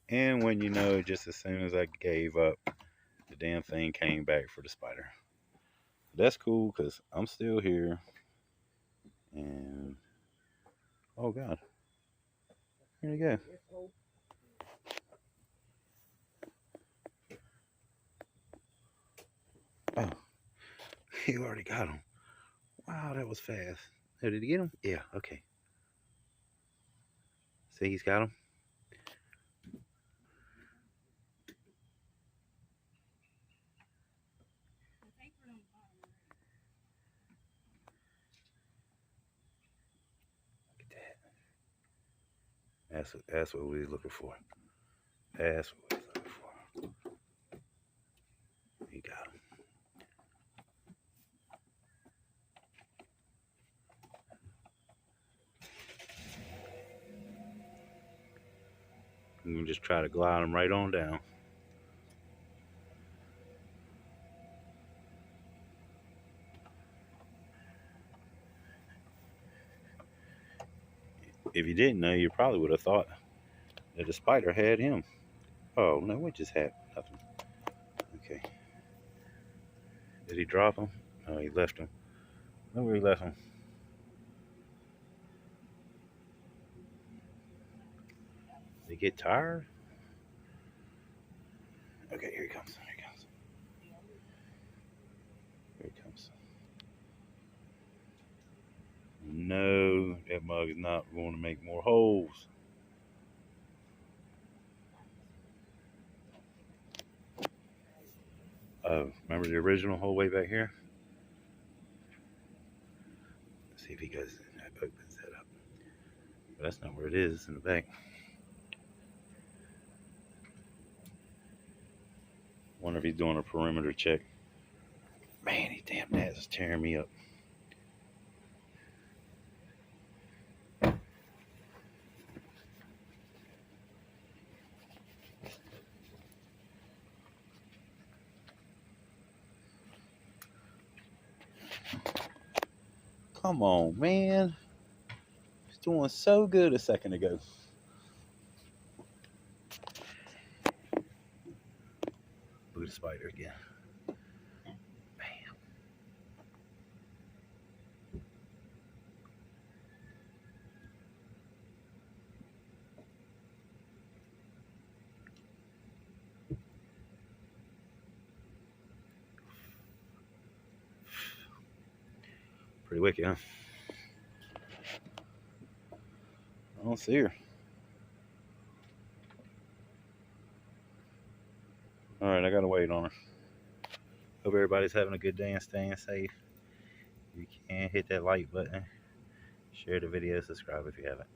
And when you know, just as soon as I gave up, the damn thing came back for the spider. That's cool because I'm still here. And oh god, here you go. Oh, you already got him. Wow, that was fast. Oh, did he get him? Yeah. Okay. See, he's got him. Look at that. That's what we was looking for. That's what we was looking for. He got him. You can just try to glide him right on down. If you didn't know, you probably would have thought that the spider had him. Oh no, what just happened? Nothing. Okay. Did he drop him? No, he left him. Look where he left him. Did he get tired? Okay, here he comes. Here he comes. Here he comes. No, that mug is not going to make more holes. Oh, remember the original hole way back here? Let's see if he goes in that, opens that up. But that's not where it is. It's in the back. Wonder if he's doing a perimeter check. Man, these damn gnats is tearing me up. Come on, man. He's doing so good a second ago. Look at the spider again. Bam. Pretty wicked, huh? I don't see her. All right, I gotta wait on her. Hope everybody's having a good day and staying safe. If you can, hit that like button, share the video, subscribe if you haven't.